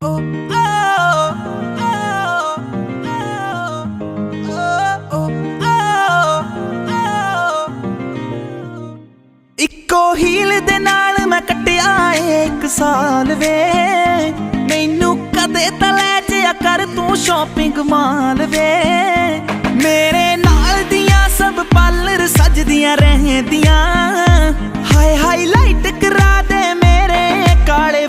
इक्को हील दे नाल मैं कट्टिया एक साल वे मैनू कदे तां लै जिया कर तू शॉपिंग माल वे मेरे नाल दियां सब पार्लर सजदियां रहंदियां हाय हाईलाइट करा दे मेरे काले